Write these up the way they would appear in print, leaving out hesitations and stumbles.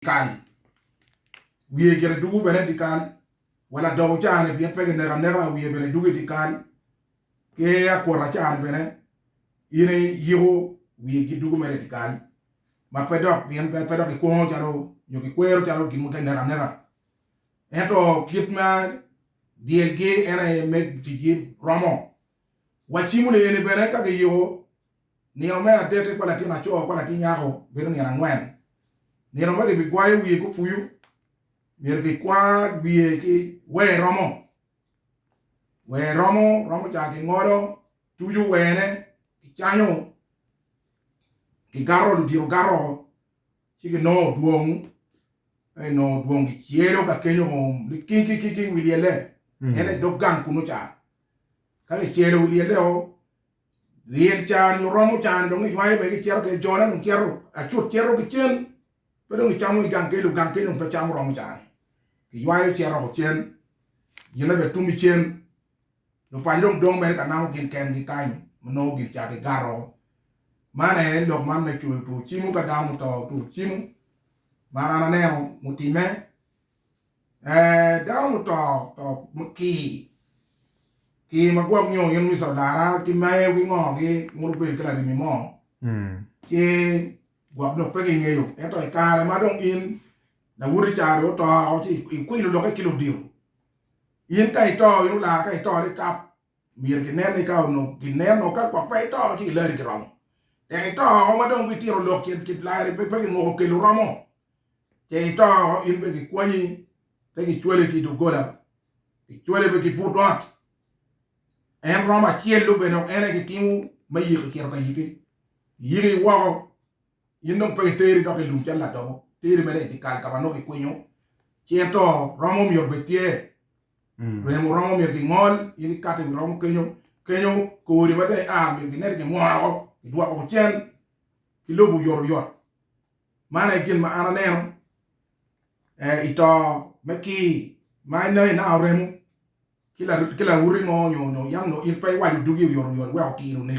kal wiye gere dugu bene di kal wala do jane bien pege nega wiye bene dugu di kal ke akora jane bene ine yiro wiye gi dugu mere di kal ma pedok bien pedok ki ko jaro nyoki kwero jaro gi muke nega eto kitma DLG ena meg tigi romo wachimu le ene bene ka ge yo ni o me adeke kwa latina cho kwa latinya ho bero ni rangwen ni no mage bi kwaye wiye ku fuyu ni ge kwa wiye ki we romo cha ki ngoro tuju wene ki chanyo ki garo lu dio garo ki no duong no duong ki chiero ka kenyo li king wiliele ene dogan kunu cha ka chiero wiliele o riel chan yo romo chan dong yai be ki chiero ke jona no chiero a chut chiero ki chen pero ngi chamu gang ke no pe chamu romo chan ki yai chiero ko chen yene be tumi chen no pa dong me ka na gin ken gi kain no gin cha ke garo mane lo man me chu tu chimu ka damu to tu chimu mana na neo mutime damu to ki ma gwa nyo yen mi so dara ki ma e wi ngo ki mu be ka ri mi mo ki gwa no pe nge yo e to ka ma dong in na wuri cha ro to o ti ku lo ka kilo dio yin kai to yu la kai to ri tap mir ki ne ka no ki ne no ka kwa pe to ki le ri rom e to o ma dong bi ti ro lo ki la ri pe ngo ke lo ramo che to in be ki kwani pe ki chwele ki do gola ki chwele be ki putot en roma chielo be no ene ki timu ma yi ki ro ka yiri wa yin no pe te ri do ke lum chala do te ri me di kal ka no ki kwinyo che to romo mi be tie remo romo mi ki ngol yin ka te romo kenyo ko ri me de a mi ki ne ki mo ro ki do ko chen ki lobu yor mana kin ma ana neno ito meki mai nơi na remu kila uri no yang no in pai wa du gi yor wa ki ru ne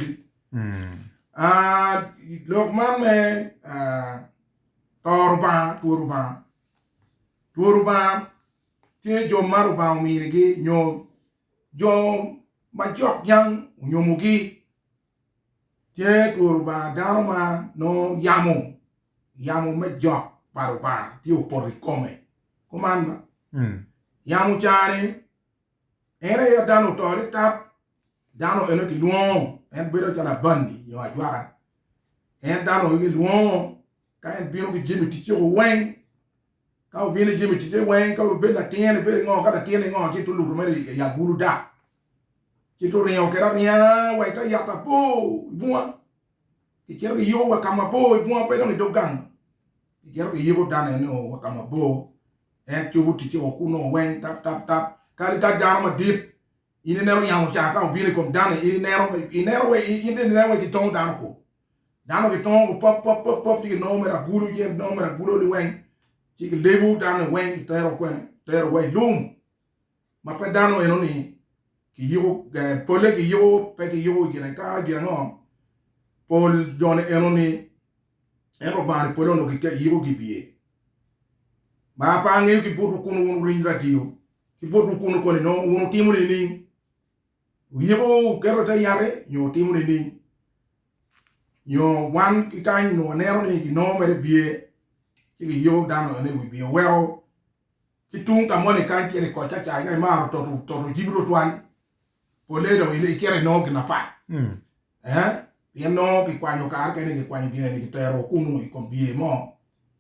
lok man me toruba tie jo maruba mi gi jo ma jok yang nyomugi tie toruba dalma no yamu me jok paruba ti o por come comanda yamu chari ere ya dano tori tap dano eno ki luon en bero chala bandi yo ajwara en dano ki luon ka en biro ki jimi ti o wen ka o bino jimi ti wen ka o be la tiene be ngo ka la tiene ngo ki tu lu meri ya guru da ki tu rio que ra ria wa ta ya ta po bua ki quiero que yo wa kama po bua pe no do gang quiero que yo dane no kama bo en chu ti o kuno wen tap kali ta dama dip ine nero yang cha ka obire kom dane ine nero we ki ton dano ko dano ki ton pop ti no mera guru je no mera guru li wen ti ki lebu dano wen ki tero we lum ma pe dano eno ni ki yo pole ki yo pe ki yo gina ka gina no pol jone eno ni ero bari polo no ki yo ki bie ma pa nge ki bodu kunu ring radio ki bodu kunu ko no uno timu ni yebo kero ta yare nyo timu ni nyo wan ki kan no nero ni ki no mere bie ki yo dano ne wi bie well ki tun ka moni kan ti ko cha ga ma to jibro twan pole do ile kere no gna pa bien no ki kwa no ka ke ni kwa ni ki tero kunu ko bie mo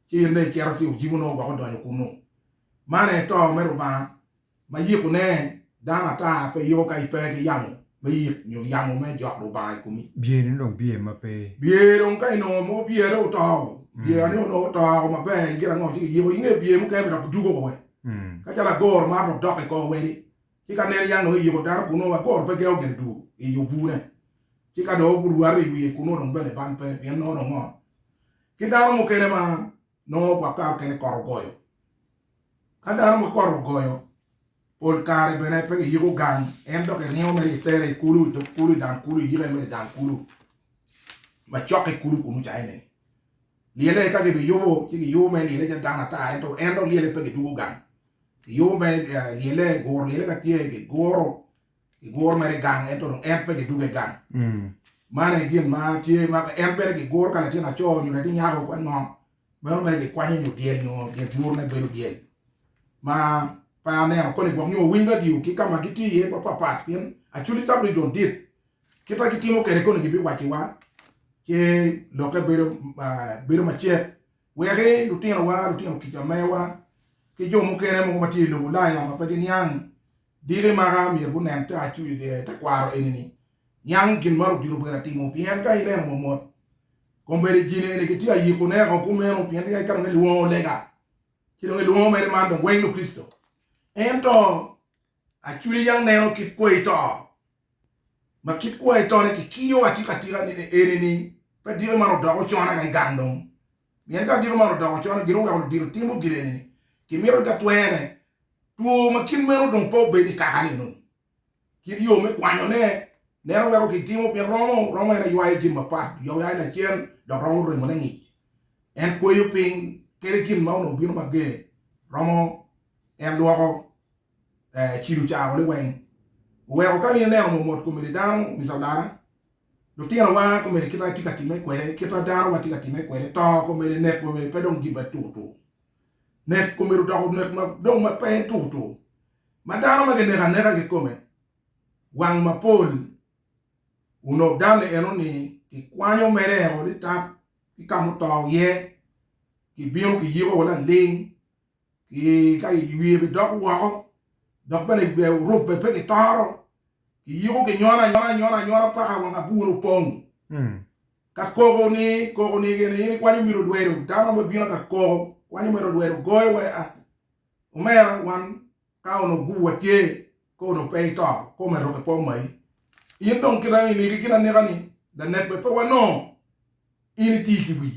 ki ne kero ki jimu no ba ko do kunu mane to meru ma yi ku ne dana ta pe yo ka ipe ki yamu ma yi nyu yamu me jo do ba ku mi bie ni dong bie ma pe bie dong kai no mo bie ro to bie ani no to ma pe ki ra no ti yi ko nge bie mu ke ba du ko we ka cha la gor ma do do ko we ni ki ka ne yang no yi ko dar ku no wa gor pe ke o ge du e yo bu ne ki ka do buru ari wi ku no dong be ne ban pe bien no no mo ki da mo ke ne ma no kwa ka ke ne kor goyo ka da mo kor goyo pol kare bene pe yigo gang en do ke rio me tere kulu dan kulu yire me dan kulu ma choke kulu kunu cha ene liele ka ke yo ki yo me liele ja dana ta ento liele pe ke du gan yo me liele gor liele ka tie ke gor me gang ento pe ke du gan mane gin ma tie ma pe ke gor kana tie na cho ni na ti nya ko no me ke kwa ni diel no ke dur ne belu diel ma pa ne ko ni gong yo win radio ki kama ki ti ye pa pat pin Acholi tabri don dit kita ki timo ke ko ni bi wa ki wa ke lo ke belu ma che were lu tin wa lu tin ki jamewa ke jo mo kere mo mati lo la ya ma pa ke nyang dire maga mi bu nem ta Acholi de ta kwaro enini nyang kin maru diru bera timo pien ka ile mo mo kombere jine ne ke ti ayi ko ne ko me no pien ka ka ngi lega kilo ngi luo mere mando ngwengu Kristo ento Acholi yang neno kit ko ito ma kit ko ito ne ki kiyo atika ni enini pa dire mano dogo chona ga gandong bien ka dire mano dogo chona giru ga dire timo gireni ki miro ga twene tu ma kin mero dong po be di kahani no kiri yo me kwanyo ne nero ga ki timo pe romo ena yuai jim ma pa yo ya na chen do romo ro mo ngi en ko yo ping kere kin ma no bino ma ge romo en luogo chiru cha wale wen we ko ka ni ne mo mo ko mi dan mi saudara do tiena wa ko mi kita tika time kwere kita dar wa tika time kwere to ko mi ne ko mi pe dong giba tu ne ko mi do ne ma dong ma pe tu ma dano ma ge ne ga ke come wang ma pol uno dan eno ni ki kwanyo mere o di tap ki kamu to ye ki biyo ki yigo wala ling ki ka yiwe be dok wa dok bene be ro pe ki taro ki yigo ki nyora pa ka wanga bu no pong ka kogo ni gene ni kwanyo miro dwero dano ma biyo ka kogo kwanyo miro dwero goy we a umera wan ka ono bu watie ko no pe to ko me ro ke po mai yin dong kira ni kira ne gani da net pe wa no ini ti ki wi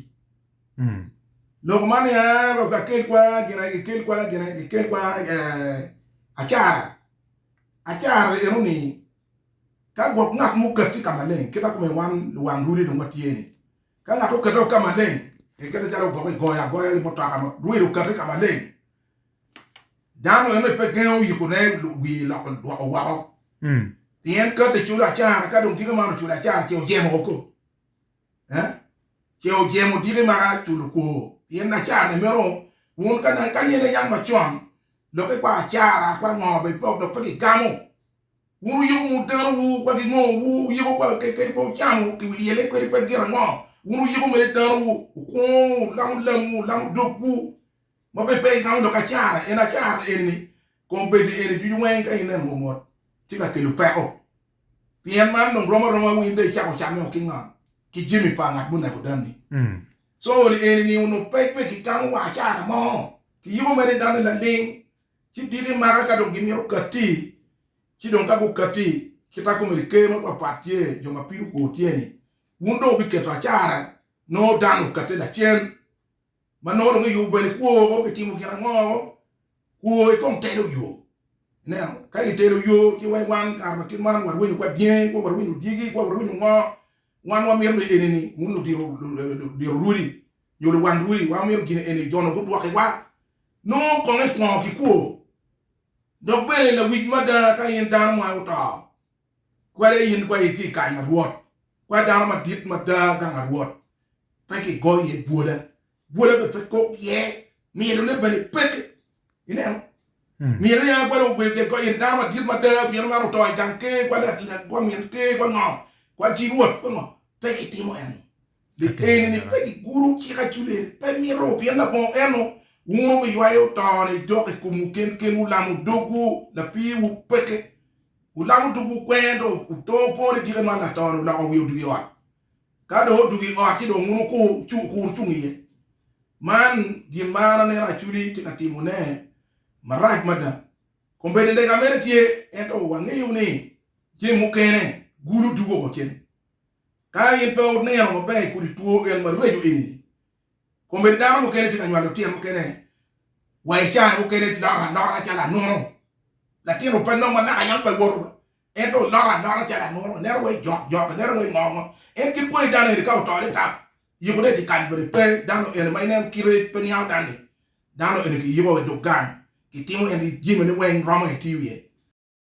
lo mani ya ko ka ke kwa achara ero ni ka go ngat mu ka ti kamalen kita ko me wan ruri dong watie ni ka ngat ko ka kamalen e ka jaro go ya mo ta ka ruri ro ka kamalen dano eno pe geno yi ko ne wi la ko wa tien ka te chula cha ka dong ti ma no chula cha ke o jemo ko ke o jemo dire ma chulu ko tien na cha ne mero un ka na ka ne yang ma chon lo ke kwa cha kwa ngo be po do pe ki gamo wu yu mu de wu kwa ki ngo wu yu kwa ke po cha mu ki wi le ko pe gira ngo wu yu mu le de wu ko lam do ku mo pe gamo do ka cha ena cha eni ko be de eni ju wen ka ina mo mo tika ke lu pe o pien man dong romo wi de cha ko cha me o kinga ki jimi pa ngat bu na ko dani so le eni ni uno pe ki gamo wa cha mo ki yu me de dani la ling ci diri mara ka dong gimiro kati ci dong ka ko kati kita ko me ke mo pa patie jo ma piru ko tieni wundo bi ke to achara no danu kati da chen ma no dong yu be ko ko ti mo kira ngo ko e kon te do yo ne ka i te do yo ki wai wan ka ma kin man war wi ko bien ko war wi digi ko war wi ngo wan wa mi le enini wundo di ruri yo le wan ruri wa mi gine eni jono ko wa ke wa no ko ngai ko ki ko dok bene la wit mada ka yin dan ma uta kware yin kwa iti ka na ruot kwa dan ma dit mada ka na ruot pa ki go ye buoda be pe ko ye mi le bene pe ine mi le ya kwa lo be ko yin dan ma dit mada fi ma to kan ke kwa da kwa mi ke kwa no kwa ji ruot kwa no pe ki timo en de ni pe ki guru ki ka chule pe mi ro bi na bon eno uno be yuayo tane doke kumuken ken ulamu dogu la pi u peke ulamu dogu kwendo to pore dire mana tane ulamu wi dugi wa kado dugi wa ti do uno ko chungi man di mana ne ra chuli ti katimune marak mada kombe de ga mere tie eto wange yuni je mukene guru dugo ko chen ka yin pe o ne ya mo be ku di tuo en ma reju ini kombe da mo kene ti kan walo tie mo kene wai cha mo kene lora cha la no la tie no pe no ma na yan pe woro eto lora cha la no ne wai jok ne wai ngo en ki ko da ne ka to le ta yugo de di kalbere pe dano ene mai nem kire pe ni out dani dano ene ki yugo do gan ki timo ene jime ne wen ramo e tiwie